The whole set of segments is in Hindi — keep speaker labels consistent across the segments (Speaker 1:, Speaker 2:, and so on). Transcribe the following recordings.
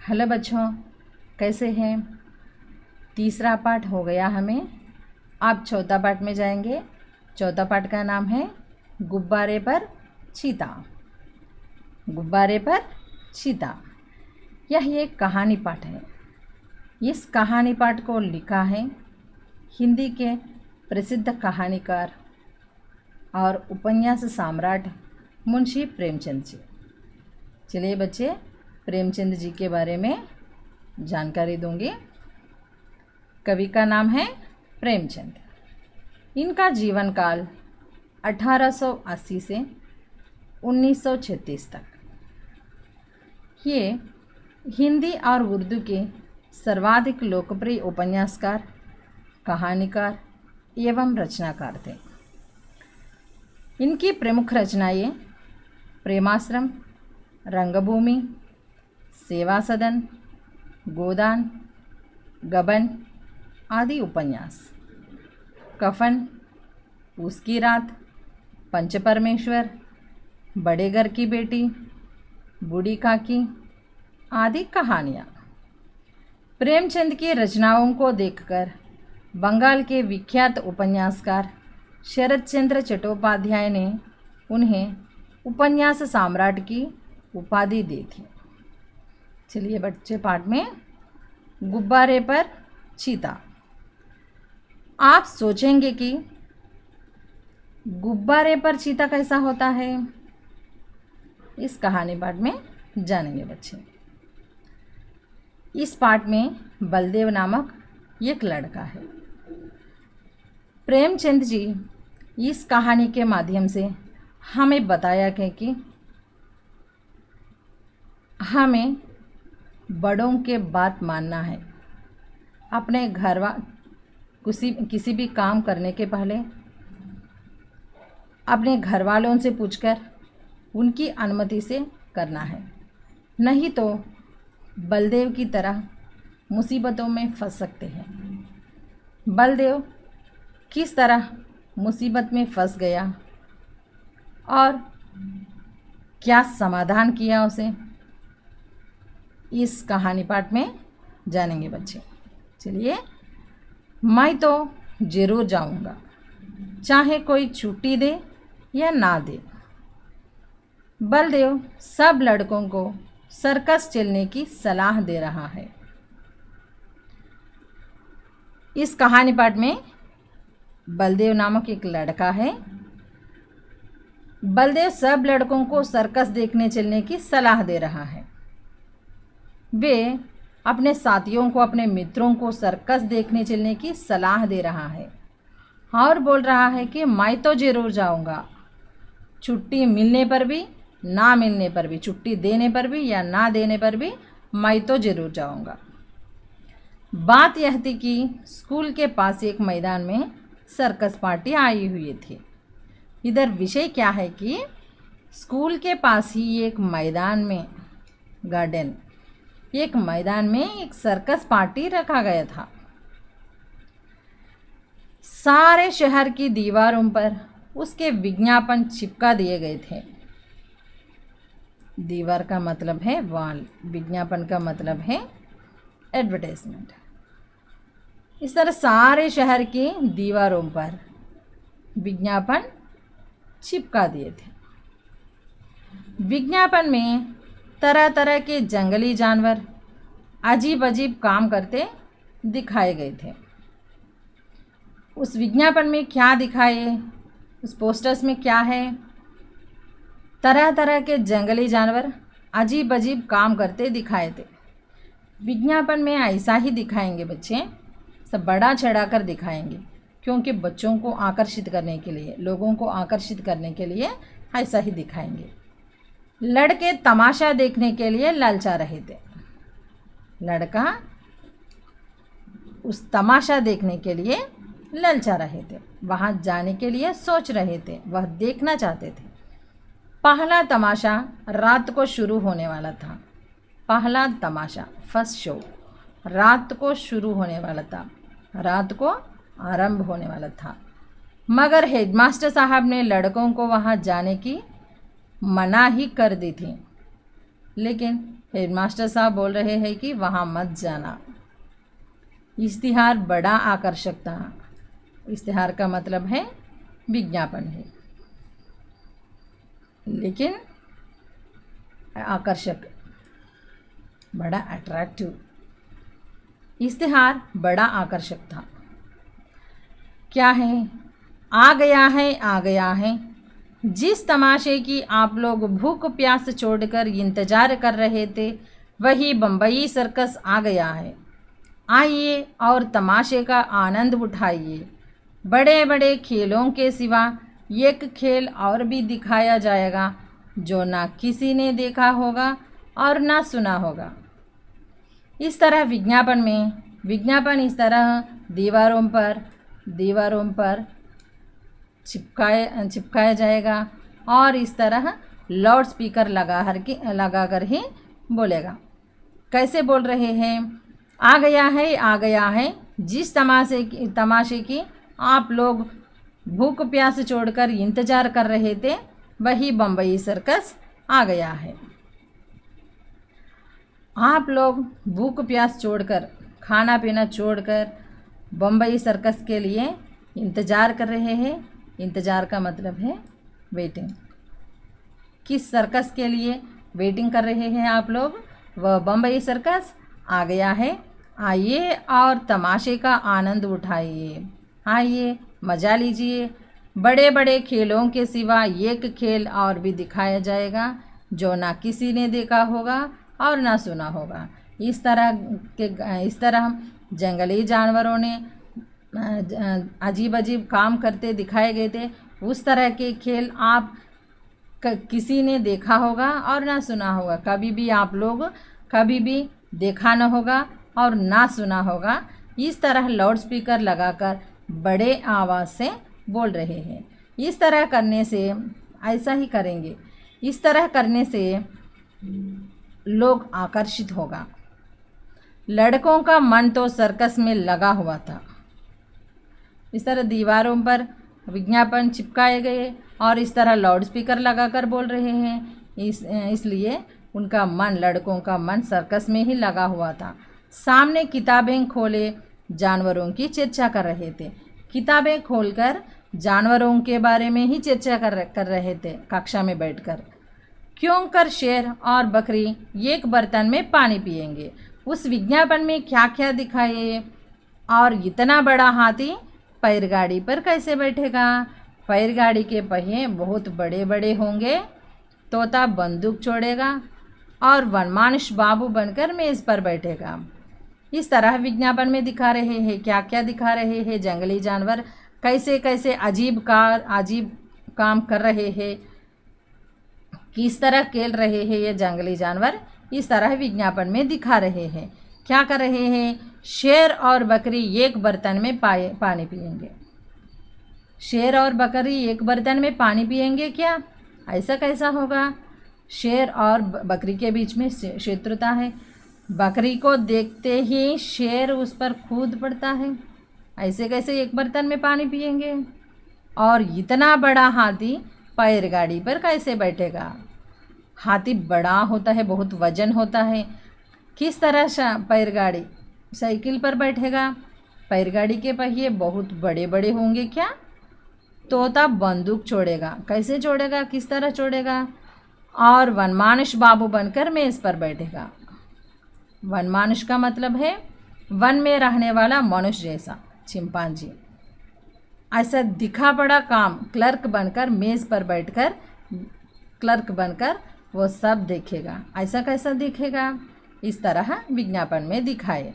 Speaker 1: हेलो बच्चों, कैसे हैं। तीसरा पाठ हो गया हमें। आप चौथा पाठ में जाएंगे। चौथा पाठ का नाम है गुब्बारे पर चीता। गुब्बारे पर चीता, यह एक कहानी पाठ है। इस कहानी पाठ को लिखा है हिंदी के प्रसिद्ध कहानीकार और उपन्यास सम्राट मुंशी प्रेमचंद जी। चलिए बच्चे, प्रेमचंद जी के बारे में जानकारी दूंगी। कवि का नाम है प्रेमचंद। इनका जीवन काल 1880 से 1936 तक। ये हिंदी और उर्दू के सर्वाधिक लोकप्रिय उपन्यासकार, कहानीकार एवं रचनाकार थे। इनकी प्रमुख रचनाएं प्रेमाश्रम, रंगभूमि, सेवा सदन, गोदान, गबन आदि उपन्यास, कफन, उसकी रात, पंचपरमेश्वर, बड़े घर की बेटी, बूढ़ी काकी आदि कहानियाँ। प्रेमचंद की रचनाओं को देखकर बंगाल के विख्यात उपन्यासकार शरद चंद्र चट्टोपाध्याय ने उन्हें उपन्यास सम्राट की उपाधि दी थी। चलिए बच्चे, पाठ में गुब्बारे पर चीता। आप सोचेंगे कि गुब्बारे पर चीता कैसा होता है। इस कहानी पाठ में जानेंगे बच्चे। इस पाठ में बलदेव नामक एक लड़का है। प्रेमचंद जी इस कहानी के माध्यम से हमें बताया कि हमें बड़ों के बात मानना है। अपने किसी भी काम करने के पहले अपने घर वालों से पूछकर उनकी अनुमति से करना है, नहीं तो बलदेव की तरह मुसीबतों में फंस सकते हैं। बलदेव किस तरह मुसीबत में फंस गया और क्या समाधान किया उसे, इस कहानी पाठ में जानेंगे बच्चे। चलिए, मैं तो ज़रूर जाऊंगा, चाहे कोई छुट्टी दे या ना दे। बलदेव सब लड़कों को सर्कस चलने की सलाह दे रहा है। इस कहानी पाठ में बलदेव नामक एक लड़का है। बलदेव सब लड़कों को सर्कस देखने चलने की सलाह दे रहा है। वे अपने साथियों को, अपने मित्रों को सर्कस देखने चलने की सलाह दे रहा है और बोल रहा है कि मैं तो ज़रूर जाऊंगा, छुट्टी मिलने पर भी ना मिलने पर भी, छुट्टी देने पर भी या ना देने पर भी मैं तो ज़रूर जाऊंगा। बात यह थी कि स्कूल के पास एक मैदान में सर्कस पार्टी आई हुई थी। इधर विषय क्या है कि स्कूल के पास ही एक मैदान में, गार्डन, एक मैदान में एक सर्कस पार्टी रखा गया था। सारे शहर की दीवारों पर उसके विज्ञापन चिपका दिए गए थे। दीवार का मतलब है वॉल, विज्ञापन का मतलब है एडवर्टाइजमेंट। इस तरह सारे शहर की दीवारों पर विज्ञापन चिपका दिए थे। विज्ञापन में तरह तरह के जंगली जानवर अजीब अजीब काम करते दिखाए गए थे। उस विज्ञापन में क्या दिखाए, उस पोस्टर्स में क्या है, तरह तरह के जंगली जानवर अजीब अजीब काम करते दिखाए थे। विज्ञापन में ऐसा ही दिखाएंगे बच्चे, सब बड़ा चढ़ाकर दिखाएंगे, क्योंकि बच्चों को आकर्षित करने के लिए, लोगों को आकर्षित करने के लिए ऐसा ही दिखाएंगे। लड़के तमाशा देखने के लिए ललचा रहे थे। लड़का उस तमाशा देखने के लिए ललचा रहे थे, वहाँ जाने के लिए सोच रहे थे, वह देखना चाहते थे। पहला तमाशा रात को शुरू होने वाला था। पहला तमाशा, फर्स्ट शो, रात को शुरू होने वाला था, रात को आरंभ होने वाला था। मगर हेडमास्टर साहब ने लड़कों को वहाँ जाने की मना ही कर दी थी। लेकिन हेडमास्टर साहब बोल रहे हैं कि वहाँ मत जाना। इश्तिहार बड़ा आकर्षक था। इश्तिहार का मतलब है विज्ञापन है, लेकिन आकर्षक, बड़ा अट्रैक्टिव। इश्तिहार बड़ा आकर्षक था। क्या है? आ गया है, आ गया है। जिस तमाशे की आप लोग भूख प्यास छोड़कर इंतजार कर रहे थे, वही बम्बई सर्कस आ गया है। आइए और तमाशे का आनंद उठाइए। बड़े बड़े खेलों के सिवा एक खेल और भी दिखाया जाएगा जो ना किसी ने देखा होगा और ना सुना होगा। इस तरह विज्ञापन इस तरह दीवारों पर चिपकाया जाएगा और इस तरह लाउड स्पीकर लगा कर ही बोलेगा। कैसे बोल रहे हैं? आ गया है, आ गया है। जिस तमाशे की आप लोग भूख प्यास छोड़कर इंतजार कर रहे थे, वही बम्बई सर्कस आ गया है। आप लोग भूख प्यास छोड़कर, खाना पीना छोड़कर बम्बई सर्कस के लिए इंतज़ार कर रहे हैं। इंतज़ार का मतलब है वेटिंग। किस सर्कस के लिए वेटिंग कर रहे हैं आप लोग? वह बम्बई सर्कस आ गया है। आइए और तमाशे का आनंद उठाइए। आइए, मज़ा लीजिए। बड़े बड़े खेलों के सिवा एक खेल और भी दिखाया जाएगा जो ना किसी ने देखा होगा और ना सुना होगा। इस तरह जंगली जानवरों ने अजीब अजीब काम करते दिखाए गए थे। उस तरह के खेल आप किसी ने देखा होगा और ना सुना होगा। कभी भी देखा न होगा और ना सुना होगा। इस तरह लाउड स्पीकर लगाकर बड़े आवाज़ से बोल रहे हैं। इस तरह करने से, ऐसा ही करेंगे, इस तरह करने से लोग आकर्षित होगा। लड़कों का मन तो सर्कस में लगा हुआ था। इस तरह दीवारों पर विज्ञापन चिपकाए गए और इस तरह लाउड स्पीकर लगाकर बोल रहे हैं। इसलिए लड़कों का मन सर्कस में ही लगा हुआ था। सामने किताबें खोले जानवरों की चर्चा कर रहे थे। किताबें खोलकर जानवरों के बारे में ही चर्चा कर रहे थे कक्षा में बैठकर। क्यों कर शेर और बकरी एक बर्तन में पानी पिएंगे? उस विज्ञापन में क्या क्या दिखाए? और इतना बड़ा हाथी पैरगाड़ी पर कैसे बैठेगा? पैरगाड़ी के पहिए बहुत बड़े बड़े होंगे। तोता बंदूक छोड़ेगा और वनमानुष बाबू बनकर मेज़ पर बैठेगा। इस तरह विज्ञापन में दिखा रहे हैं। क्या क्या दिखा रहे हैं? जंगली जानवर कैसे कैसे अजीब काम कर रहे हैं, किस तरह खेल रहे हैं ये जंगली जानवर, इस तरह विज्ञापन में दिखा रहे हैं। क्या कर रहे हैं? शेर और बकरी एक बर्तन में पानी पिएंगे। शेर और बकरी एक बर्तन में पानी पिएंगे क्या? ऐसा कैसा होगा? शेर और बकरी के बीच में शत्रुता है। बकरी को देखते ही शेर उस पर कूद पड़ता है। ऐसे कैसे एक बर्तन में पानी पिएंगे? और इतना बड़ा हाथी पैरगाड़ी पर कैसे बैठेगा? हाथी बड़ा होता है, बहुत वजन होता है। किस तरह पैरगाड़ी साइकिल पर बैठेगा? पैरगाड़ी के पहिए बहुत बड़े बड़े होंगे क्या? तोता बंदूक छोड़ेगा। कैसे छोड़ेगा? किस तरह छोड़ेगा? और वनमानुष बाबू बनकर मेज़ पर बैठेगा। वनमानुष का मतलब है वन में रहने वाला मनुष्य जैसा, चिंपांजी। ऐसा दिखा पड़ा काम क्लर्क बनकर मेज़ पर बैठकर क्लर्क बनकर वो सब देखेगा। ऐसा कैसा दिखेगा? इस तरह विज्ञापन में दिखाए।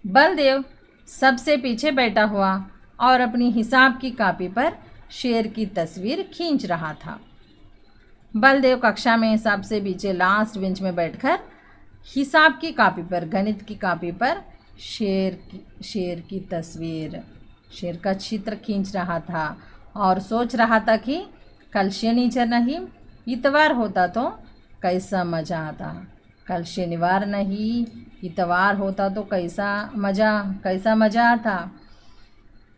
Speaker 1: बलदेव सबसे पीछे बैठा हुआ और अपनी हिसाब की कॉपी पर शेर की तस्वीर खींच रहा था। बलदेव कक्षा में सबसे पीछे लास्ट बेंच में बैठकर हिसाब की कॉपी पर, गणित की कॉपी पर शेर की तस्वीर, शेर का चित्र खींच रहा था और सोच रहा था कि कल शनिचर नहीं, इतवार होता तो कैसा मज़ा आता। कल शनिवार नहीं, इतवार होता तो कैसा मज़ा आता।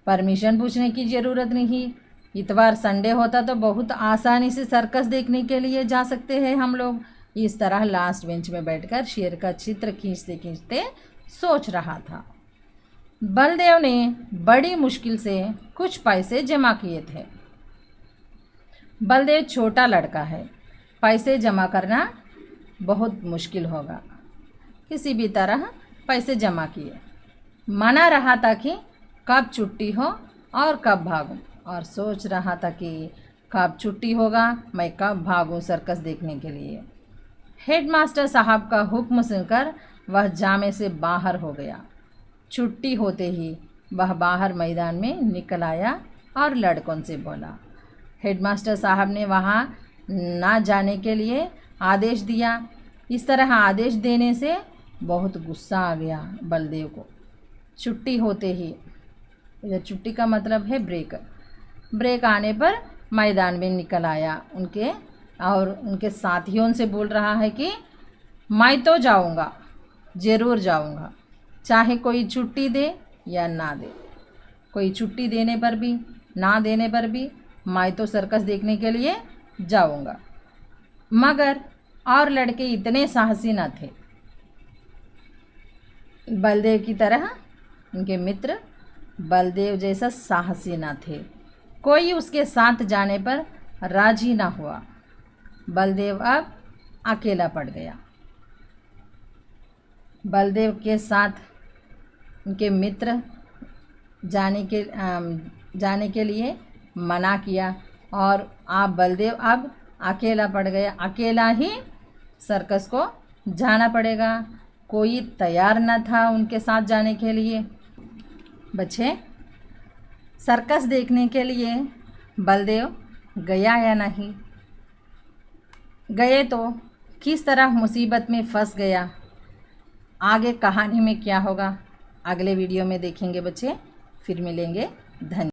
Speaker 1: परमिशन पूछने की ज़रूरत नहीं। इतवार संडे होता तो बहुत आसानी से सर्कस देखने के लिए जा सकते हैं हम लोग। इस तरह लास्ट बेंच में बैठकर शेर का चित्र खींचते खींचते सोच रहा था। बलदेव ने बड़ी मुश्किल से कुछ पैसे जमा किए थे। बलदेव छोटा लड़का है, पैसे जमा करना बहुत मुश्किल होगा। किसी भी तरह पैसे जमा किए। मना रहा था कि कब छुट्टी हो और कब भागूं, और सोच रहा था कि कब छुट्टी होगा, मैं कब भागूं सर्कस देखने के लिए। हेडमास्टर साहब का हुक्म सुनकर वह जामे से बाहर हो गया। छुट्टी होते ही वह बाहर मैदान में निकल आया और लड़कों से बोला। हेडमास्टर साहब ने वहाँ ना जाने के लिए आदेश दिया। इस तरह आदेश देने से बहुत गुस्सा आ गया बलदेव को। छुट्टी होते ही, इधर छुट्टी का मतलब है ब्रेक। ब्रेक आने पर मैदान में निकल आया उनके साथियों से बोल रहा है कि मैं तो जाऊंगा, ज़रूर जाऊंगा, चाहे कोई छुट्टी दे या ना दे। कोई छुट्टी देने पर भी ना देने पर भी मैं तो सर्कस देखने के लिए जाऊंगा। मगर और लड़के इतने साहसी न थे बलदेव की तरह। उनके मित्र बलदेव जैसा साहसी न थे। कोई उसके साथ जाने पर राजी ना हुआ। बलदेव अब अकेला पड़ गया। बलदेव के साथ उनके मित्र जाने के लिए मना किया और बलदेव अब अकेला पड़ गया। अकेला ही सर्कस को जाना पड़ेगा। कोई तैयार न था उनके साथ जाने के लिए। बच्चे, सर्कस देखने के लिए बलदेव गया या नहीं? गए तो किस तरह मुसीबत में फंस गया? आगे कहानी में क्या होगा अगले वीडियो में देखेंगे बच्चे। फिर मिलेंगे। धन्यवाद।